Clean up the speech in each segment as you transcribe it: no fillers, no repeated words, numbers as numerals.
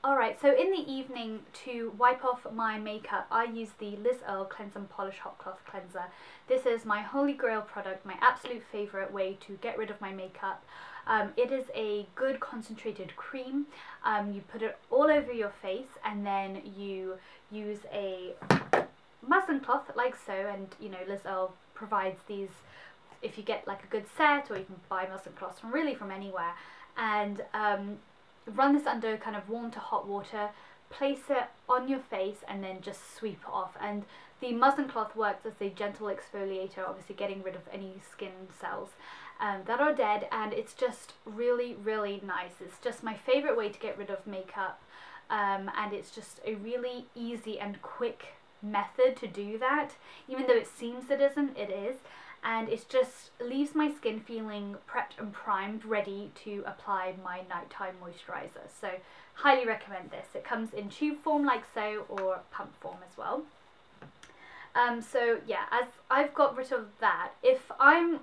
Alright, so in the evening to wipe off my makeup, I use the Liz Earle Cleanse and Polish Hot Cloth Cleanser. This is my holy grail product, my absolute favourite way to get rid of my makeup. It is a good concentrated cream. You put it all over your face and then you use a muslin cloth like so, and you know, Liz Earle provides these if you get like a good set, or you can buy muslin cloths from anywhere, and run this under kind of warm to hot water, place it on your face and then just sweep it off. And the muslin cloth works as a gentle exfoliator, obviously getting rid of any skin cells that are dead, and it's just really, really nice. It's just my favourite way to get rid of makeup, and it's just a really easy and quick method to do that. Even though it seems it isn't, it is. And it just leaves my skin feeling prepped and primed, ready to apply my nighttime moisturiser. So highly recommend this. It comes in tube form like so, or pump form as well. So yeah, as I've got rid of that, if I'm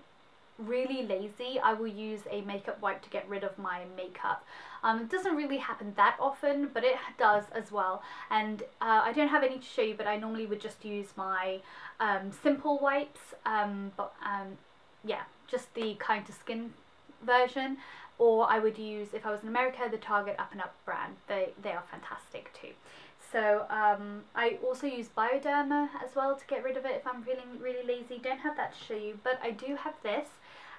really lazy, I will use a makeup wipe to get rid of my makeup. It doesn't really happen that often, but it does as well. And I don't have any to show you, but I normally would just use my simple wipes, yeah, just the kind to skin version, or I would use, if I was in America, the Target Up and Up brand. They are fantastic too. So I also use Bioderma as well to get rid of it if I'm feeling really lazy. Don't have that to show you, but I do have this,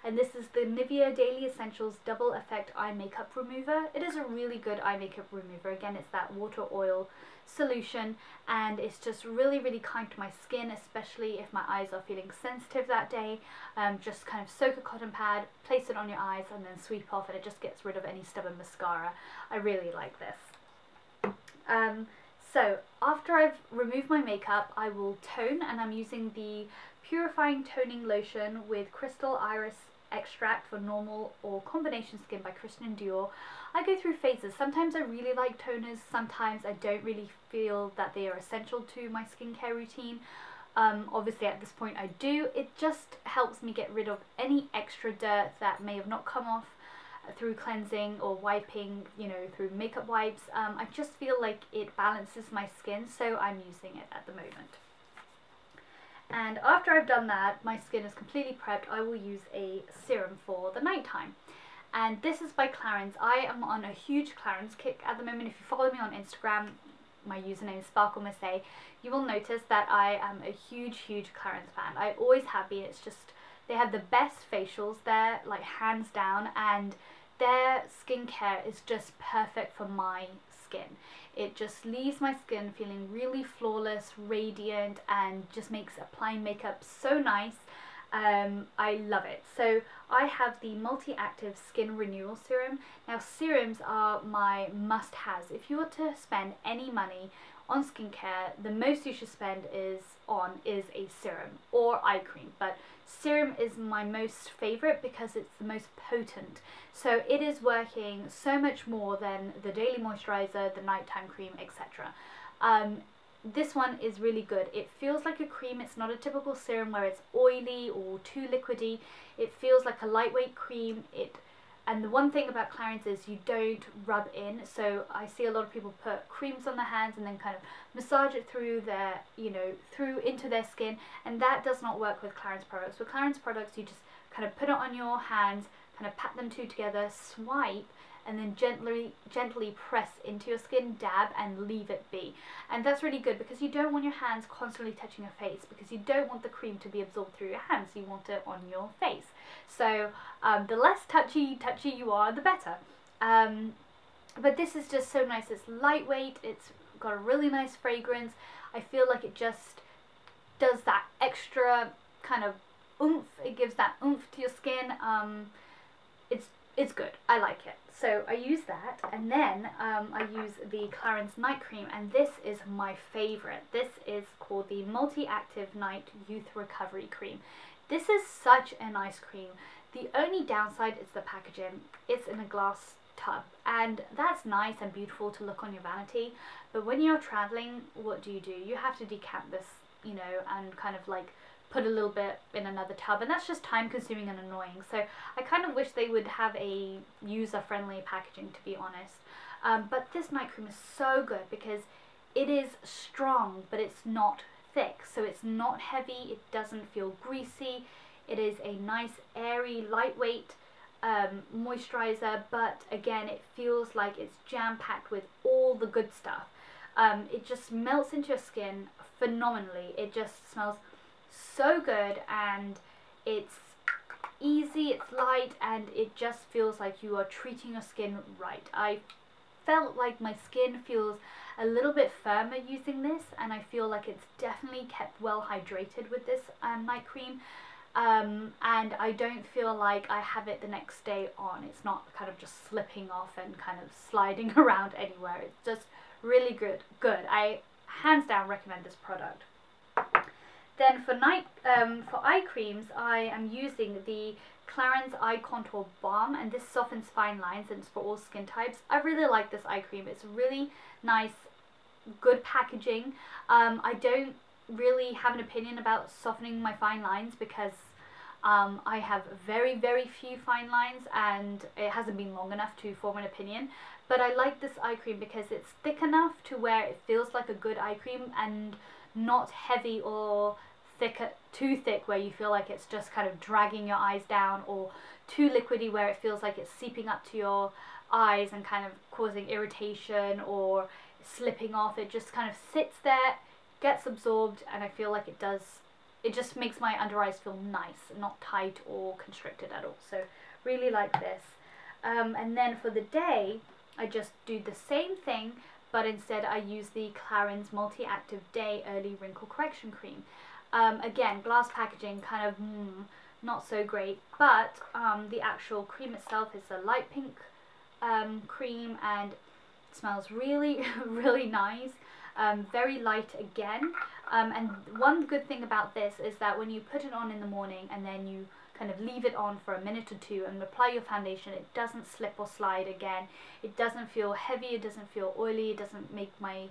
and this is the Nivea Daily Essentials Double Effect Eye Makeup Remover. It is a really good eye makeup remover. Again, it's that water oil solution, and it's just really, really kind to my skin, especially if my eyes are feeling sensitive that day. Just kind of soak a cotton pad, place it on your eyes, and then sweep off, and it just gets rid of any stubborn mascara. I really like this. So after I've removed my makeup, I will tone, and I'm using the Purifying Toning Lotion with Crystal Iris Extract for normal or combination skin by Christian Dior. I go through phases. Sometimes I really like toners, sometimes I don't really feel that they are essential to my skincare routine. Obviously at this point I do. It just helps me get rid of any extra dirt that may have not come off through cleansing or wiping, you know, through makeup wipes. I just feel like it balances my skin, so I'm using it at the moment. And after I've done that, my skin is completely prepped, I will use a serum for the nighttime. And this is by Clarins. I am on a huge Clarins kick at the moment. If you follow me on Instagram, my username is SparklemissA, you will notice that I am a huge, huge Clarins fan. I always have been. It's just, they have the best facials there, like hands down, and their skincare is just perfect for my skin. It just leaves my skin feeling really flawless, radiant, and just makes applying makeup so nice. I love it. So I have the Multi-Active Skin Renewal Serum. Now serums are my must-haves. If you were to spend any money on skincare, the most you should spend is a serum or eye cream, but serum is my most favorite because it's the most potent. So it is working so much more than the daily moisturizer, the nighttime cream, etc. This one is really good. It feels like a cream. It's not a typical serum where it's oily or too liquidy. It feels like a lightweight cream. And the one thing about Clarins is you don't rub in. So I see a lot of people put creams on their hands and then kind of massage it through their, you know, through into their skin, and that does not work with Clarins products. With Clarins products, you just kind of put it on your hands, kind of pat them two together, swipe, and then gently press into your skin, dab, and leave it be. And that's really good because you don't want your hands constantly touching your face, because you don't want the cream to be absorbed through your hands. You want it on your face. So the less touchy you are, the better. But this is just so nice. It's lightweight. It's got a really nice fragrance. I feel like it just does that extra kind of oomph. It gives that oomph to your skin. It's good. I like it. So I use that, and then I use the Clarins Night Cream, and this is my favorite. This is called the Multi-Active Night Youth Recovery Cream. This is such a nice cream. The only downside is the packaging. It's in a glass tub, and that's nice and beautiful to look on your vanity, but when you're traveling, what do? You have to decant this, you know, and kind of like put a little bit in another tub, and that's just time consuming and annoying. So I kind of wish they would have a user friendly packaging, to be honest. But this night cream is so good because it is strong, but it's not thick, so it's not heavy, it doesn't feel greasy. It is a nice airy, lightweight moisturizer, but again it feels like it's jam-packed with all the good stuff. It just melts into your skin phenomenally. It just smells so good, and it's easy, it's light, and it just feels like you are treating your skin right. I felt like my skin feels a little bit firmer using this, and I feel like it's definitely kept well hydrated with this night cream. And I don't feel like I have it the next day on. It's not kind of just slipping off and kind of sliding around anywhere. It's just really good. I hands down recommend this product. Then for eye creams, I am using the Clarins Eye Contour Balm, and this softens fine lines and it's for all skin types. I really like this eye cream. It's really nice, good packaging. I don't really have an opinion about softening my fine lines because I have very few fine lines and it hasn't been long enough to form an opinion. But I like this eye cream because it's thick enough to where it feels like a good eye cream and not heavy or too thick where you feel like it's just kind of dragging your eyes down, or too liquidy where it feels like it's seeping up to your eyes and kind of causing irritation or slipping off. It just kind of sits there, gets absorbed, and I feel like it just makes my under eyes feel nice, not tight or constricted at all. So really like this. And then for the day, I just do the same thing, but instead I use the Clarins Multi-Active Day Early Wrinkle Correction Cream. Again, glass packaging, kind of not so great, but the actual cream itself is a light pink cream, and it smells really really nice. Very light again, and one good thing about this is that when you put it on in the morning and then you kind of leave it on for a minute or two and apply your foundation, it doesn't slip or slide again. It doesn't feel heavy, it doesn't feel oily, it doesn't make my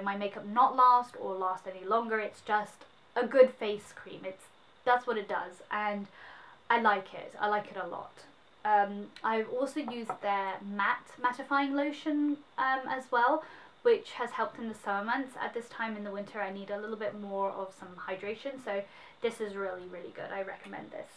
my makeup not last or last any longer. It's just a good face cream. That's what it does, and I like it. I like it a lot. I've also used their mattifying lotion as well, which has helped in the summer months. At this time in the winter I need a little bit more of some hydration, so this is really good. I recommend this.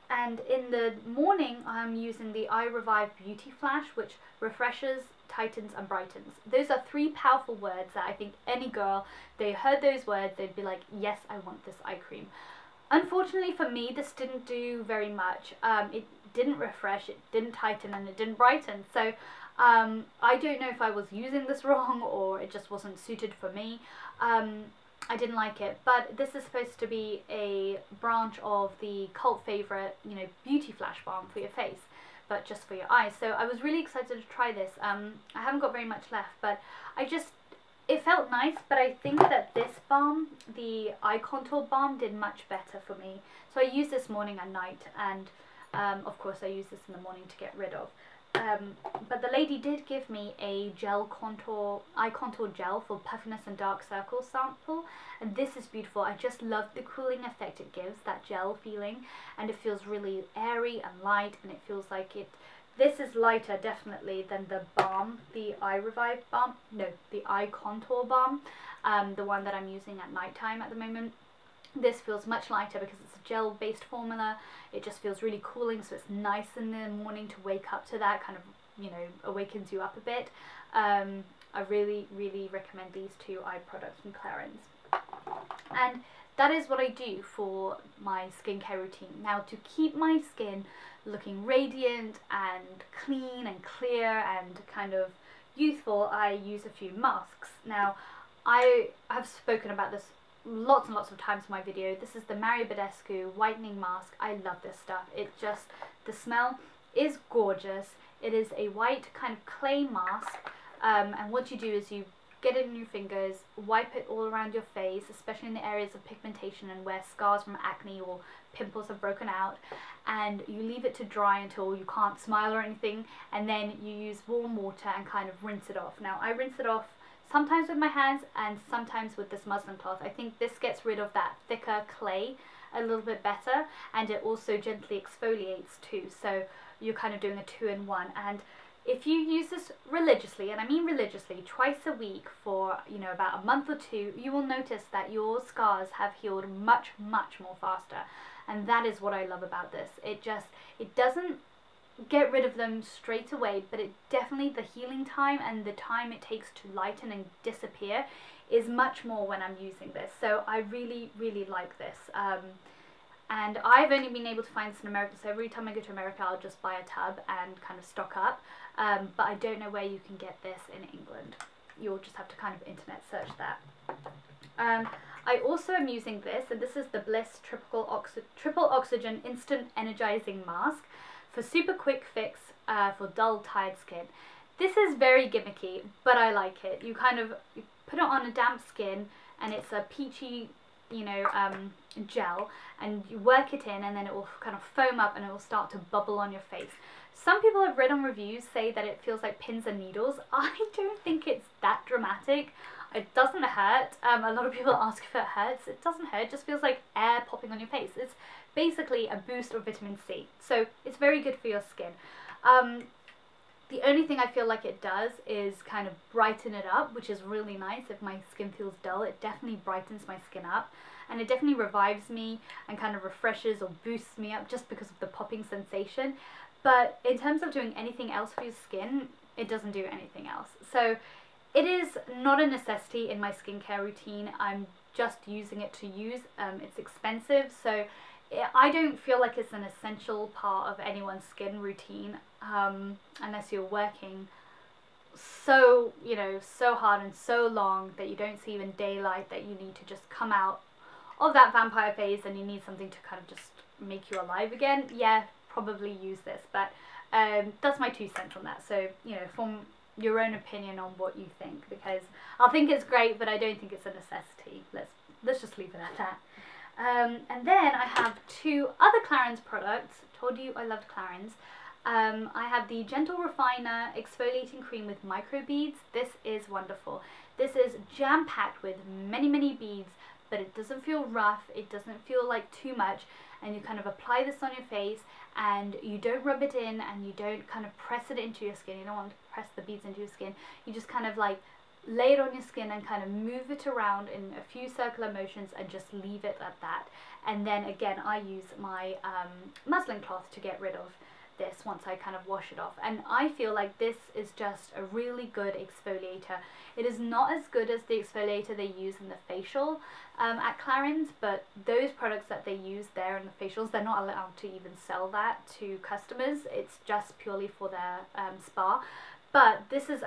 And in the morning I'm using the Eye Revive Beauty Flash, which refreshes, tightens and brightens. Those are three powerful words that I think any girl, they heard those words, they'd be like, yes, I want this eye cream. Unfortunately for me, this didn't do very much. It didn't refresh, it didn't tighten, and it didn't brighten. So I don't know if I was using this wrong or it just wasn't suited for me. I didn't like it, but this is supposed to be a branch of the cult favorite, Beauty Flash Balm for your face, but just for your eyes. So I was really excited to try this. I haven't got very much left, but it felt nice, but I think that this balm, the Eye Contour Balm, did much better for me. So I use this morning and night, and of course I use this in the morning to get rid of. But the lady did give me a eye contour gel for puffiness and dark circles sample, and this is beautiful. I just love the cooling effect it gives, that gel feeling, and it feels really airy and light, and it feels like this is lighter definitely than the balm, the Eye Revive balm, no, the Eye Contour Balm, the one that I'm using at night time at the moment. This feels much lighter because it's a gel based formula. It just feels really cooling, so it's nice in the morning to wake up to that, kind of, awakens you up a bit. I really recommend these two eye products from Clarins. And that is what I do for my skincare routine. Now, to keep my skin looking radiant and clean and clear and kind of youthful, I use a few masks. Now, I have spoken about this lots and lots of times in my video. This is the Mario Badescu whitening mask. I love this stuff. The smell is gorgeous. It is a white kind of clay mask, and what you do is you get it in your fingers, wipe it all around your face, especially in the areas of pigmentation and where scars from acne or pimples have broken out, and you leave it to dry until you can't smile or anything, and then you use warm water and kind of rinse it off. Now, I rinse it off sometimes with my hands and sometimes with this muslin cloth. I think this gets rid of that thicker clay a little bit better, and it also gently exfoliates too. So you're kind of doing a 2-in-1. And if you use this religiously, and I mean religiously, twice a week for, you know, about a month or two, you will notice that your scars have healed much, much more faster. And that is what I love about this. It doesn't get rid of them straight away, but it definitely, the healing time and the time it takes to lighten and disappear is much more when I'm using this. So I really, really like this. And I've only been able to find this in America, so every time I go to America I'll just buy a tub and kind of stock up. But I don't know where you can get this in England. You'll just have to kind of internet search that. I also am using this, and this is the Bliss Triple Oxygen Instant Energizing Mask for super quick fix for dull, tired skin. This is very gimmicky, but I like it. You put it on a damp skin, and it's a peachy, you know, gel, and you work it in, and then it will kind of foam up and it will start to bubble on your face. Some people I've read on reviews say that it feels like pins and needles. I don't think it's that dramatic. It doesn't hurt. A lot of people ask if it hurts. It doesn't hurt. It just feels like air popping on your face. It's basically a boost of vitamin C. So it's very good for your skin. The only thing I feel like it does is kind of brighten it up, which is really nice. If my skin feels dull, it definitely brightens my skin up. And it definitely revives me and kind of refreshes or boosts me up just because of the popping sensation. But in terms of doing anything else for your skin, it doesn't do anything else. So it is not a necessity in my skincare routine. I'm just using it to use. It's expensive, so I don't feel like it's an essential part of anyone's skin routine, unless you're working so, you know, so hard and so long that you don't see even daylight, that you need to just come out of that vampire phase and you need something to kind of just make you alive again. Yeah, probably use this, but that's my 2 cents on that. So, you know, form your own opinion on what you think, because I think it's great, but I don't think it's a necessity. Let's just leave it at that. And then I have 2 other Clarins products. Told you I loved Clarins. I have the Gentle Refiner Exfoliating Cream with micro beads. This is wonderful. This is jam-packed with many, many beads, but it doesn't feel rough. It doesn't feel like too much. And you kind of apply this on your face, and you don't rub it in, and you don't kind of press it into your skin. You don't want to press the beads into your skin. You just kind of like lay it on your skin and kind of move it around in a few circular motions and just leave it at that. And then again, I use my muslin cloth to get rid of this once I kind of wash it off. And I feel like this is just a really good exfoliator. It is not as good as the exfoliator they use in the facial at Clarins, but those products that they use there in the facials, they're not allowed to even sell that to customers. It's just purely for their spa. But this is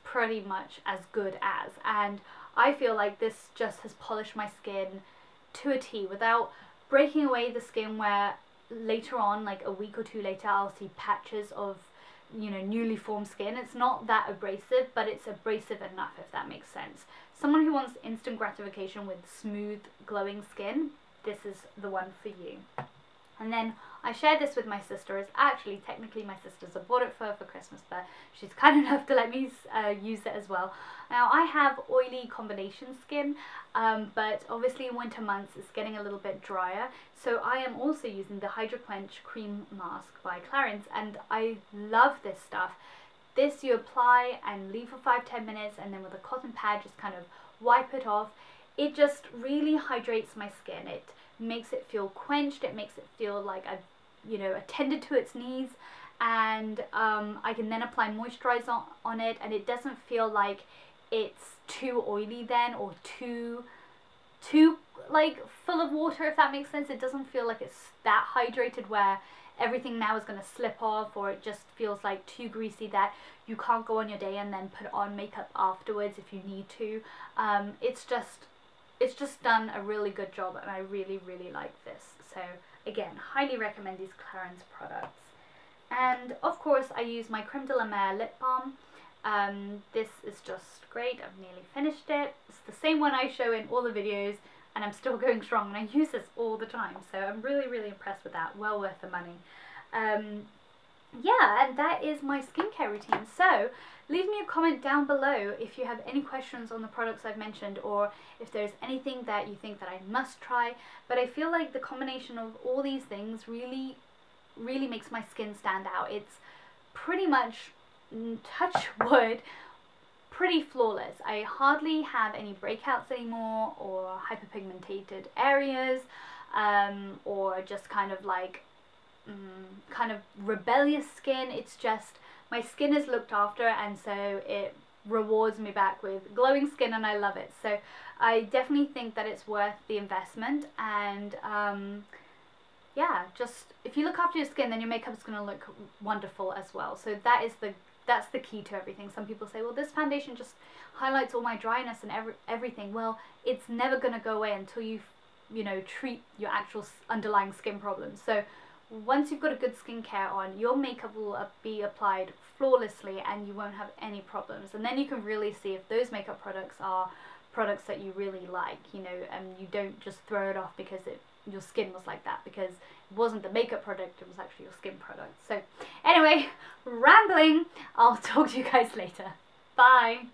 pretty much as good as, and I feel like this just has polished my skin to a T without breaking away the skin, where later on, like a week or 2 later, I'll see patches of, you know, newly formed skin. It's not that abrasive, but it's abrasive enough, if that makes sense. Someone who wants instant gratification with smooth, glowing skin, this is the one for you. And then I shared this with my sister. It's actually technically my sister's. I bought it for Christmas, but she's kind enough to let me use it as well. Now, I have oily combination skin, but obviously in winter months it's getting a little bit drier. So I am also using the Hydro Quench Cream Mask by Clarins, and I love this stuff. This you apply and leave for 5-10 minutes, and then with a cotton pad just kind of wipe it off. It just really hydrates my skin. It makes it feel quenched. It makes it feel like I've, you know, attended to its needs, and I can then apply moisturizer on it, and it doesn't feel like it's too oily then, or too like full of water, if that makes sense. It doesn't feel like it's that hydrated where everything now is going to slip off, or it just feels like too greasy that you can't go on your day and then put on makeup afterwards if you need to. It's just done a really good job, and I really, really like this. So again, highly recommend these Clarins products. And of course I use my Creme de la Mer lip balm. This is just great. I've nearly finished it. It's the same one I show in all the videos, and I'm still going strong, and I use this all the time, so I'm really, really impressed with that. Well worth the money. Yeah, and that is my skincare routine. So leave me a comment down below if you have any questions on the products I've mentioned, or if there's anything that you think that I must try. But I feel like the combination of all these things really really makes my skin stand out. It's pretty much, touch wood, pretty flawless. I hardly have any breakouts anymore, or hyperpigmented areas, or just kind of like kind of rebellious skin. It's just, my skin is looked after, and so it rewards me back with glowing skin, and I love it. So I definitely think that it's worth the investment. And yeah, just if you look after your skin, then your makeup is going to look wonderful as well. So that's the key to everything. Some people say, well, this foundation just highlights all my dryness and everything. Well, it's never going to go away until you know, treat your actual underlying skin problems. So once you've got a good skincare on, your makeup will be applied flawlessly, and you won't have any problems. And then you can really see if those makeup products are products that you really like, you know, and you don't just throw it off because your skin was like that, because it wasn't the makeup product, it was actually your skin product. So anyway, rambling, I'll talk to you guys later. Bye.